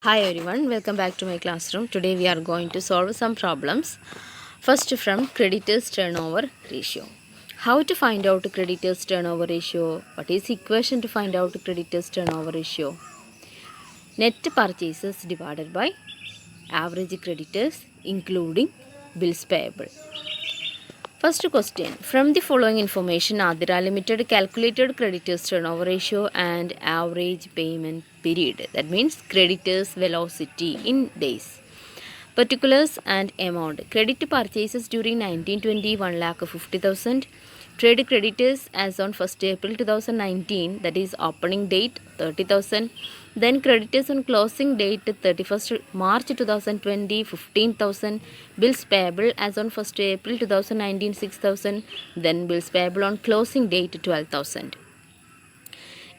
Hi everyone, welcome back to my classroom. Today we are going to solve some problems. First from creditors turnover ratio. How to find out creditors turnover ratio? What is the equation to find out creditors turnover ratio? Net purchases divided by average creditors including bills payable. First question. From the following information, Adira Limited calculated creditors turnover ratio and average payment period. That means creditors velocity in days. Particulars and amount. Credit purchases during 1920 1,50,000. Trade creditors as on 1st April 2019, that is opening date 30,000. Then creditors on closing date 31st March 2020 15,000. Bills payable as on 1st April 2019 6,000. Then bills payable on closing date 12,000.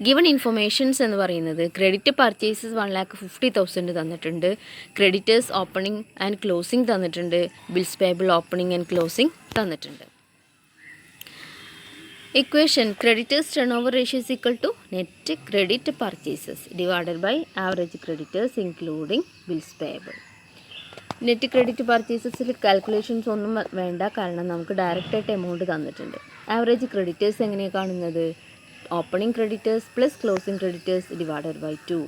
Given informations എന്ന് പറയുന്നത് credit purchases 1,50,000 തന്നിട്ടുണ്ട്, creditors opening and closing തന്നിട്ടുണ്ട്, bills payable opening and closing തന്നിട്ടുണ്ട്. Equation creditors turn over ratio is equal to net credit purchases divided by average creditors including bills payable. Net credit പർച്ചേസസിൽ calculations ഒന്നും വേണ്ട, കാരണം നമുക്ക് ഡയറക്റ്റായിട്ട് amount തന്നിട്ടുണ്ട്. Average creditors എങ്ങനെയാണ് കാണുന്നത്? Opening creditors plus closing creditors divided by 2.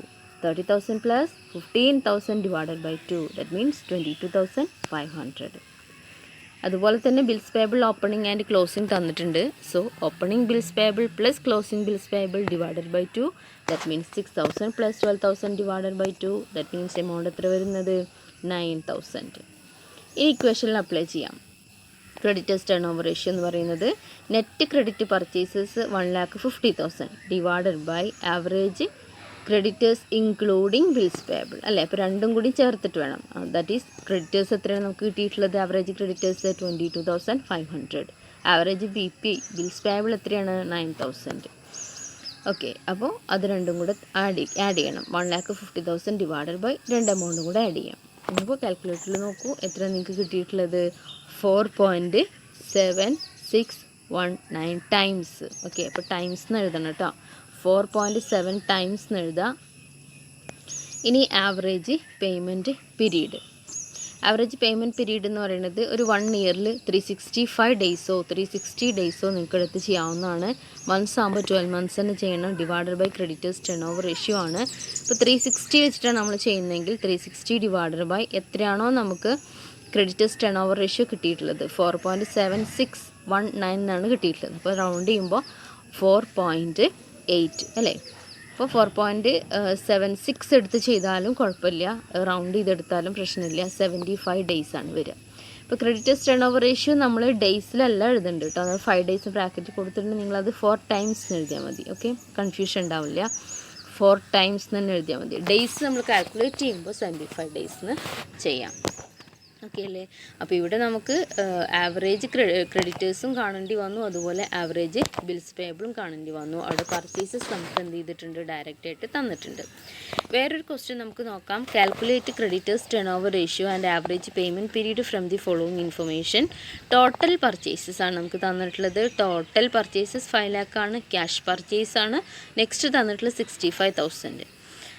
30,000 plus 15,000 divided by 2. That means 22,500. അതുപോലെ തന്നെ bills payable opening and closing തന്നിട്ടുണ്ട്. So opening bills payable plus closing bills payable divided by 2. That means 6,000 plus 12,000 divided by 2. That means amount എത്ര വരുന്നത്? 9,000. ഈ ഇക്വേഷനിൽ apply ചെയ്യാം. Creditors turn over ratio എന്ന് പറയുന്നത് net credit purchases 1,50,000 divided by average creditors including bills payable അല്ലേ. അപ്പോൾ രണ്ടും കൂടി ചേർത്തിട്ട് വേണം. ദാറ്റ് ഈസ് ക്രെഡിറ്റേഴ്സ് എത്രയാണ് നമുക്ക് കിട്ടിയിട്ടുള്ളത്? Average creditors 22,500. Average bills payable എത്രയാണ്? 9,000. ഓക്കെ, അപ്പോൾ അത് രണ്ടും കൂടെ ആഡ് ചെയ്യണം. 1,50,000 ഡിവൈഡഡ് ബൈ രണ്ട് എമൗണ്ടും കൂടെ ആഡ് ചെയ്യാം. ഇപ്പോൾ കാൽക്കുലേറ്ററിൽ നോക്കൂ, എത്ര നിങ്ങൾക്ക് കിട്ടിയിട്ടുള്ളത്? 4.7619 ടൈംസ്. ഓക്കെ, അപ്പോൾ ടൈംസ് എന്ന് എഴുതണം കേട്ടോ. 4.7 ടൈംസ് എന്ന് എഴുതാം. ഇനി average payment period. Average payment period എന്ന് പറയുന്നത് ഒരു 1 ഇയറിൽ 365 ഡേയ്സോ 360 ഡേയ്സോ നിങ്ങൾക്ക് എടുത്ത് ചെയ്യാവുന്നതാണ്. മന്ത്സ് ആകുമ്പോൾ 12 മന്ത്സ് തന്നെ ചെയ്യണം. Divided by creditors turn over ratio ആണ്. ഇപ്പോൾ 360 വെച്ചിട്ടാണ് നമ്മൾ ചെയ്യുന്നതെങ്കിൽ 360 ഡിവൈഡഡ് ബൈ എത്രയാണോ നമുക്ക് ക്രെഡിറ്റേഴ്സ് ടേൺ ഓവർ റേഷ്യോ കിട്ടിയിട്ടുള്ളത് 4.7619 എന്നാണ് കിട്ടിയിട്ടുള്ളത്. അപ്പോൾ റൗണ്ട് ചെയ്യുമ്പോൾ 4.8 അല്ലേ. അപ്പോൾ 4.76 എടുത്ത് ചെയ്താലും കുഴപ്പമില്ല, റൗണ്ട് ചെയ്തെടുത്താലും പ്രശ്നമില്ല. 75 ഡേയ്സാണ് വരിക. ഇപ്പോൾ ക്രെഡിറ്റേഴ്സ് ടേൺ ഓവർ റേഷ്യോ നമ്മൾ ഡേയ്സിലല്ല എഴുതുന്നുണ്ട് കേട്ടോ. അത് 5 ഡേയ്സ് ബ്രാക്കറ്റ് കൊടുത്തിട്ടുണ്ട്. നിങ്ങളത് 4 ടൈംസ് എന്ന് എഴുതിയാൽ മതി. ഓക്കെ, കൺഫ്യൂഷൻ ഉണ്ടാവില്ല. 4 ടൈംസ് തന്നെ എഴുതിയാൽ മതി. ഡേയ്സ് നമ്മൾ കാൽക്കുലേറ്റ് ചെയ്യുമ്പോൾ 75 ഡേയ്സിന് ചെയ്യാം. ഓക്കെ അല്ലേ. അപ്പോൾ ഇവിടെ നമുക്ക് ആവറേജ് ക്രെഡിറ്റേഴ്സും കാണേണ്ടി വന്നു, അതുപോലെ ആവറേജ് ബിൽസ് പേബിളും കാണേണ്ടി വന്നു. അവിടെ പർച്ചേസസ് നമുക്ക് എന്ത് ചെയ്തിട്ടുണ്ട്? ഡയറക്റ്റായിട്ട് തന്നിട്ടുണ്ട്. വേറൊരു ക്വസ്റ്റ്യൻ നമുക്ക് നോക്കാം. Calculate creditors turn over ratio and average payment period from the following information. Total purchases ആണ് നമുക്ക് തന്നിട്ടുള്ളത്. ടോട്ടൽ പർച്ചേസസ് 5 lakh ആണ്. ക്യാഷ് പർച്ചേസ് ആണ്. നെക്സ്റ്റ് തന്നിട്ടുള്ളത് 65,000.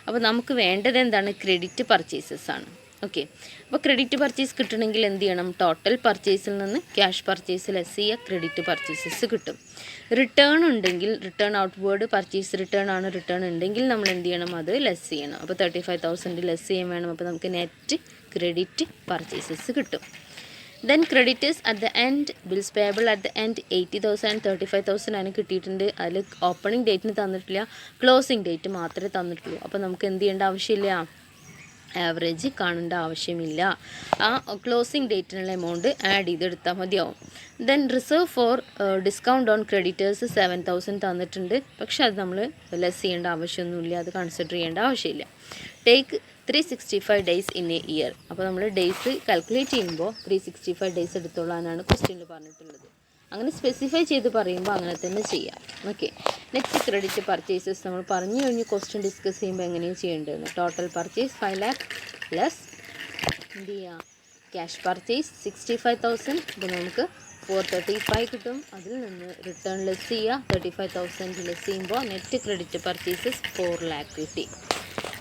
അപ്പോൾ നമുക്ക് വേണ്ടത് എന്താണ്? ക്രെഡിറ്റ് പർച്ചേസസ് ആണ്. ഓക്കെ, അപ്പോൾ ക്രെഡിറ്റ് പർച്ചേസ് കിട്ടണമെങ്കിൽ എന്ത് ചെയ്യണം? ടോട്ടൽ പർച്ചേസിൽ നിന്ന് ക്യാഷ് പർച്ചേസ് ലെസ് ചെയ്യുക, ക്രെഡിറ്റ് പർച്ചേസസ് കിട്ടും. റിട്ടേൺ ഉണ്ടെങ്കിൽ, റിട്ടേൺ ഔട്ട്വേർഡ് പർച്ചേസ് റിട്ടേൺ ആണ്, റിട്ടേൺ ഉണ്ടെങ്കിൽ നമ്മൾ എന്ത് ചെയ്യണം? അത് ലെസ് ചെയ്യണം. അപ്പോൾ 35,000 ലെസ് ചെയ്യാൻ വേണം. അപ്പോൾ നമുക്ക് നെറ്റ് ക്രെഡിറ്റ് പർച്ചേസസ് കിട്ടും. Then creditors at the end, bills payable at the end 80,000 35,000 ആണ് കിട്ടിയിട്ടുണ്ട്. അതിൽ ഓപ്പണിംഗ് ഡേറ്റിന് തന്നിട്ടില്ല, ക്ലോസിംഗ് ഡേറ്റ് മാത്രമേ തന്നിട്ടുള്ളൂ. അപ്പോൾ നമുക്ക് എന്ത് ചെയ്യേണ്ട ആവശ്യമില്ല? ആവറേജ് കാണേണ്ട ആവശ്യമില്ല. ആ ക്ലോസിംഗ് ഡേറ്റിനുള്ള എമൗണ്ട് ആഡ് ചെയ്തെടുത്താൽ മതിയാവും. Then reserve for discount on creditors 7,000 തന്നിട്ടുണ്ട്. പക്ഷെ അത് നമ്മൾ ലെസ് ചെയ്യേണ്ട ആവശ്യമൊന്നുമില്ല, അത് കൺസിഡർ ചെയ്യേണ്ട ആവശ്യമില്ല. Take 365 days in A year. അപ്പോൾ നമ്മൾ ഡേയ്സ് കാൽക്കുലേറ്റ് ചെയ്യുമ്പോൾ 365 ഡേയ്സ് എടുത്തോളാനാണ് ക്വസ്റ്റ്യനിൽ പറഞ്ഞിട്ടുള്ളത്. അങ്ങനെ സ്പെസിഫൈ ചെയ്ത് പറയുമ്പോൾ അങ്ങനെ തന്നെ ചെയ്യാം. ഓക്കെ, നെക്സ്റ്റ് ക്രെഡിറ്റ് പർച്ചേസസ് നമ്മൾ പറഞ്ഞു കഴിഞ്ഞ് ക്വസ്റ്റ്യൻ ഡിസ്കസ് ചെയ്യുമ്പോൾ എങ്ങനെയാണ് ചെയ്യേണ്ടതെന്ന്. ടോട്ടൽ പർച്ചേസ് 5 lakh പ്ലസ് എന്ത് ചെയ്യുക? Cash purchase 65,000. അപ്പോൾ നമുക്ക് 435 കിട്ടും. അതിൽ നിന്ന് റിട്ടേൺ ലെസ് ചെയ്യുക, 35,000 ലെസ് ചെയ്യുമ്പോൾ നെറ്റ് ക്രെഡിറ്റ് പർച്ചേസസ് 4 lakh കിട്ടി.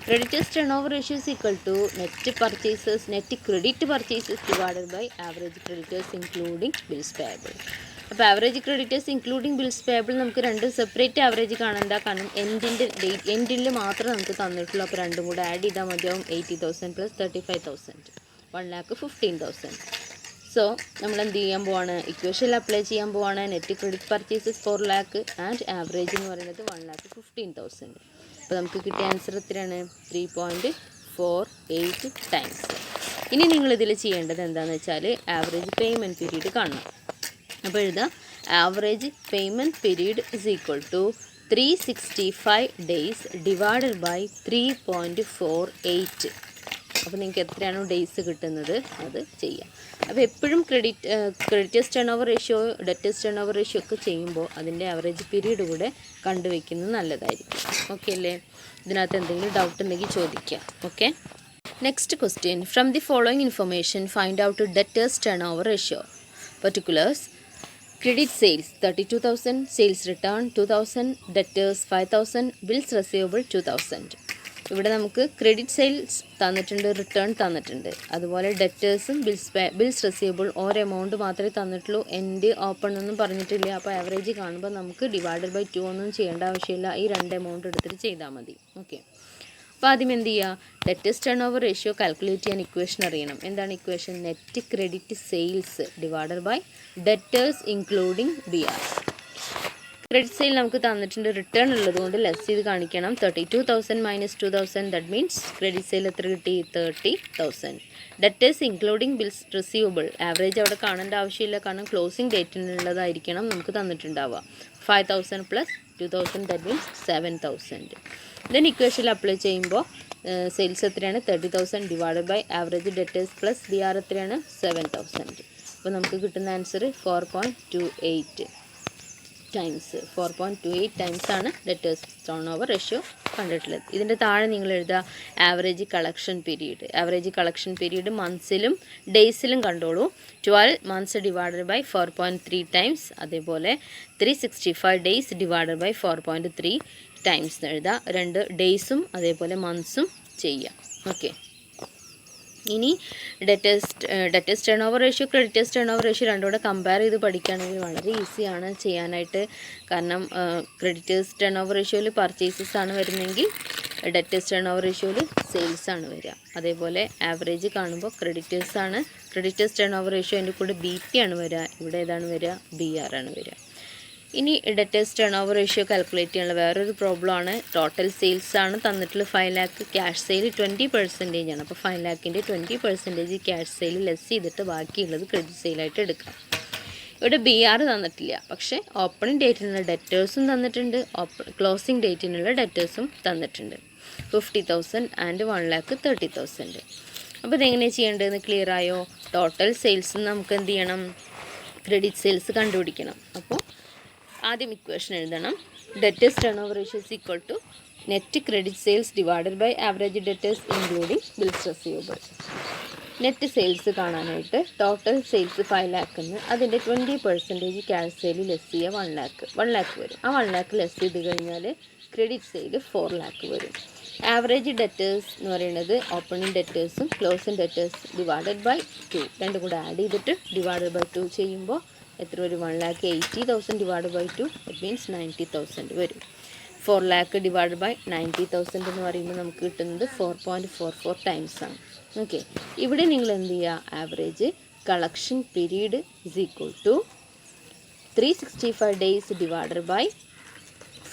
Creditors turnover ratio is equal to net credit purchases divided by average creditors including bills payable. അപ്പോൾ average creditors including bills payable നമുക്ക് രണ്ട് സെപ്പറേറ്റ് ആവറേജ് കാണണ്ട, കാരണം എൻഡിൽ മാത്രം നമുക്ക് തന്നിട്ടുള്ളൂ. അപ്പോൾ രണ്ടും കൂടെ ആഡ് ചെയ്താൽ മതിയാവും. 80,000 പ്ലസ് 35,000 1,15,000. സോ നമ്മൾ എന്ത് ചെയ്യാൻ പോവാണ്, ഇക്വേഷനിൽ അപ്ലൈ ചെയ്യാൻ പോവാണ്. Net credit purchases 4 lakh and average എന്ന് പറയുന്നത് 1,15,000. അപ്പോൾ നമുക്ക് കിട്ടിയ ആൻസർ എത്രയാണ്? 3.48 ടൈംസ്. ഇനി നിങ്ങളിതിൽ ചെയ്യേണ്ടത് എന്താണെന്ന് വെച്ചാൽ ആവറേജ് പേയ്മെൻറ്റ് പീരീഡ് കാണണം. അപ്പോൾ എഴുതാം, average payment period is equal to 365 days divided by 3.48. അപ്പോൾ നിങ്ങൾക്ക് എത്രയാണോ ഡേയ്സ് കിട്ടുന്നത് അത് ചെയ്യാം. അപ്പോൾ എപ്പോഴും creditors turn over ratio debtors turn over ratio ഒക്കെ ചെയ്യുമ്പോൾ അതിൻ്റെ ആവറേജ് പീരീഡ് കൂടെ കണ്ടുവയ്ക്കുന്നത് നല്ലതായിരിക്കും. ഓക്കെ അല്ലേ? ഇതിനകത്ത് എന്തെങ്കിലും ഡൗട്ട് ഉണ്ടെങ്കിൽ ചോദിക്കാം. Okay, next question. From the following information find out debtors turn over ratio. Particulars: credit sales 32,000, sales return 2,000, debtors 5,000, bills receivable 2,000. ഇവിടെ നമുക്ക് ക്രെഡിറ്റ് സെയിൽസ് തന്നിട്ടുണ്ട്, റിട്ടേൺ തന്നിട്ടുണ്ട്, അതുപോലെ ഡെറ്റേഴ്സും ബിൽസ് റെസീവബിൾ ഓരോ എമൗണ്ട് മാത്രമേ തന്നിട്ടുള്ളൂ. എൻഡ് ഓപ്പൺ ഒന്നും പറഞ്ഞിട്ടില്ല. അപ്പോൾ ആവറേജ് കാണുമ്പോൾ നമുക്ക് ഡിവൈഡഡ് ബൈ 2 ഒന്നും ചെയ്യേണ്ട ആവശ്യമില്ല. ഈ 2 എമൗണ്ട് എടുത്തിട്ട് ചെയ്താൽ മതി. ഓക്കെ, അപ്പോൾ ആദ്യം എന്ത് ചെയ്യുക, debtors turn over ratio calculate ചെയ്യാൻ ഇക്വേഷൻ അറിയണം. എന്താണ് equation? Net credit sales divided by debtors including BR. Credit sale നമുക്ക് തന്നിട്ടുണ്ട്, റിട്ടേൺ ഉള്ളതുകൊണ്ട് ലെസ് ചെയ്ത് കാണിക്കണം. 32,000 minus 2,000 that means credit sale എത്ര കിട്ടി? 30,000. Debtors including bills receivable average അവിടെ കാണേണ്ട ആവശ്യമില്ല, കാരണം ക്ലോസിംഗ് ഡേറ്റിനുള്ളതായിരിക്കണം നമുക്ക് തന്നിട്ടുണ്ടാവുക. 5,000 പ്ലസ് 2,000 ദാറ്റ് മീൻസ് 7,000. ദെൻ ഇക്വേഷനിൽ അപ്ലൈ ചെയ്യുമ്പോൾ സെയിൽസ് എത്രയാണ്? 30,000 divided by average debtors plus BR എത്രയാണ്? 7,000. അപ്പോൾ നമുക്ക് കിട്ടുന്ന ആൻസർ 4.28 ടൈംസ്. 4.28 ടൈംസ് ആണ് ഡെറ്റേഴ്സ് ടേൺ ഓവർ റേഷ്യോ കണ്ടിട്ടുള്ളത്. ഇതിൻ്റെ താഴെ നിങ്ങൾ എഴുതുക average collection period. Average collection period മന്ത്സിലും ഡേയ്സിലും കണ്ടോളൂ. 12 months ഡിവൈഡഡ് ബൈ 4.3 ടൈംസ്. അതേപോലെ 365 days ഡിവൈഡഡ് ബൈ 4.3 ടൈംസ് എഴുതുക. 2 ഡേയ്സും മന്ത്സും ചെയ്യാം. ഓക്കെ, ഇനി debtors turn over ratio creditors turn over ratio രണ്ടും കൂടെ കമ്പയർ ചെയ്ത് പഠിക്കുകയാണെങ്കിൽ വളരെ ഈസിയാണ് ചെയ്യാനായിട്ട്. കാരണം ക്രെഡിറ്റേഴ്സ് ടേൺ ഓവർ റേഷ്യോയിൽ പർച്ചേസസ് ആണ് വരുന്നതെങ്കിൽ ഡെറ്റേഴ്സ് ടേൺ ഓവർ റേഷ്യോയിൽ സെയിൽസ് ആണ് വരിക. അതേപോലെ ആവറേജ് കാണുമ്പോൾ ക്രെഡിറ്റേഴ്സ് ടേൺ ഓവർ റേഷ്യോ അതിൻ്റെ കൂടെ BP ആണ് വരിക. ഇവിടെ ഏതാണ് വരിക? BR ആണ് വരിക. ഇനി debtors turn over ratio calculate ചെയ്യാനുള്ള വേറൊരു പ്രോബ്ലം ആണ്. ടോട്ടൽ സെയിൽസ് ആണ് തന്നിട്ടുള്ള 5 lakh, ക്യാഷ് സെയിൽ 20% ആണ്. അപ്പോൾ 5 lakhൻ്റെ 20% ക്യാഷ് സെയിൽ ലെസ് ചെയ്തിട്ട് ബാക്കിയുള്ളത് ക്രെഡിറ്റ് സെയിലായിട്ട് എടുക്കാം. ഇവിടെ BR തന്നിട്ടില്ല, പക്ഷേ ഓപ്പണിംഗ് ഡേറ്റിനുള്ള ഡെറ്റേഴ്സും തന്നിട്ടുണ്ട്, ക്ലോസിംഗ് ഡേറ്റിനുള്ള ഡെറ്റേഴ്സും തന്നിട്ടുണ്ട്. 50,000 ആൻഡ് 1,30,000. അപ്പോൾ ഇതെങ്ങനെ ചെയ്യേണ്ടതെന്ന് ക്ലിയർ ആയോ? ടോട്ടൽ സെയിൽസ് നമുക്ക് എന്ത് ചെയ്യണം? ക്രെഡിറ്റ് സെയിൽസ് കണ്ടുപിടിക്കണം. അപ്പോൾ ആദ്യം ഇക്വേഷൻ എഴുതണം. Debtors turn over ratio is equal to net credit sales divided by average debtors including bills receivable. Net sales കാണാനായിട്ട് ടോട്ടൽ സെയിൽസ് 5 lakh എന്ന് അതിൻ്റെ 20% ക്യാഷ് സെയിൽ ലെസ് ചെയ്യുക 1 lakh വരും. ആ 1 lakh ലെസ് ചെയ്ത് കഴിഞ്ഞാൽ ക്രെഡിറ്റ് സെയിൽ 4 lakh വരും. Average debtors എന്ന് പറയുന്നത് ഓപ്പണിംഗ് ഡെറ്റേഴ്സും ക്ലോസിംഗ് ഡെറ്റേഴ്സ് ഡിവൈഡഡ് ബൈ 2 രണ്ടും കൂടെ ആഡ് ചെയ്തിട്ട് ഡിവൈഡഡ് ബൈ 2 ചെയ്യുമ്പോൾ എത്ര വരും? 1,80,000 ഡിവൈഡ് ബൈ 2 ഇറ്റ് മീൻസ് 90,000 വരും. 4 lakh ഡിവൈഡ് ബൈ 90,000 എന്ന് പറയുമ്പോൾ നമുക്ക് കിട്ടുന്നത് 4.44 ടൈംസ് ആണ്. ഓക്കെ, ഇവിടെ നിങ്ങൾ എന്ത് ചെയ്യുക? Average collection period is equal to 365 days divided by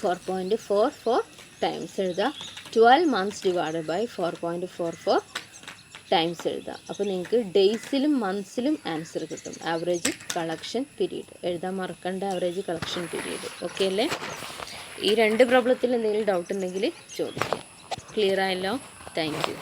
4.44 times എഴുതുക. 12 months ഡിവൈഡഡ് ബൈ 4.44 ടൈംസ് എഴുതാം. അപ്പോൾ നിങ്ങൾക്ക് ഡേയ്സിലും മന്ത്സിലും ആൻസർ കിട്ടും. ആവറേജ് കളക്ഷൻ പീരീഡ് എഴുതാൻ മറക്കണ്ട, ആവറേജ് കളക്ഷൻ പീരീഡ്. ഓക്കെ അല്ലേ? ഈ 2 പ്രോബ്ലത്തിൽ എന്തെങ്കിലും ഡൗട്ട് ഉണ്ടെങ്കിൽ ചോദിക്കാം. ക്ലിയർ ആയല്ലോ? Thank you.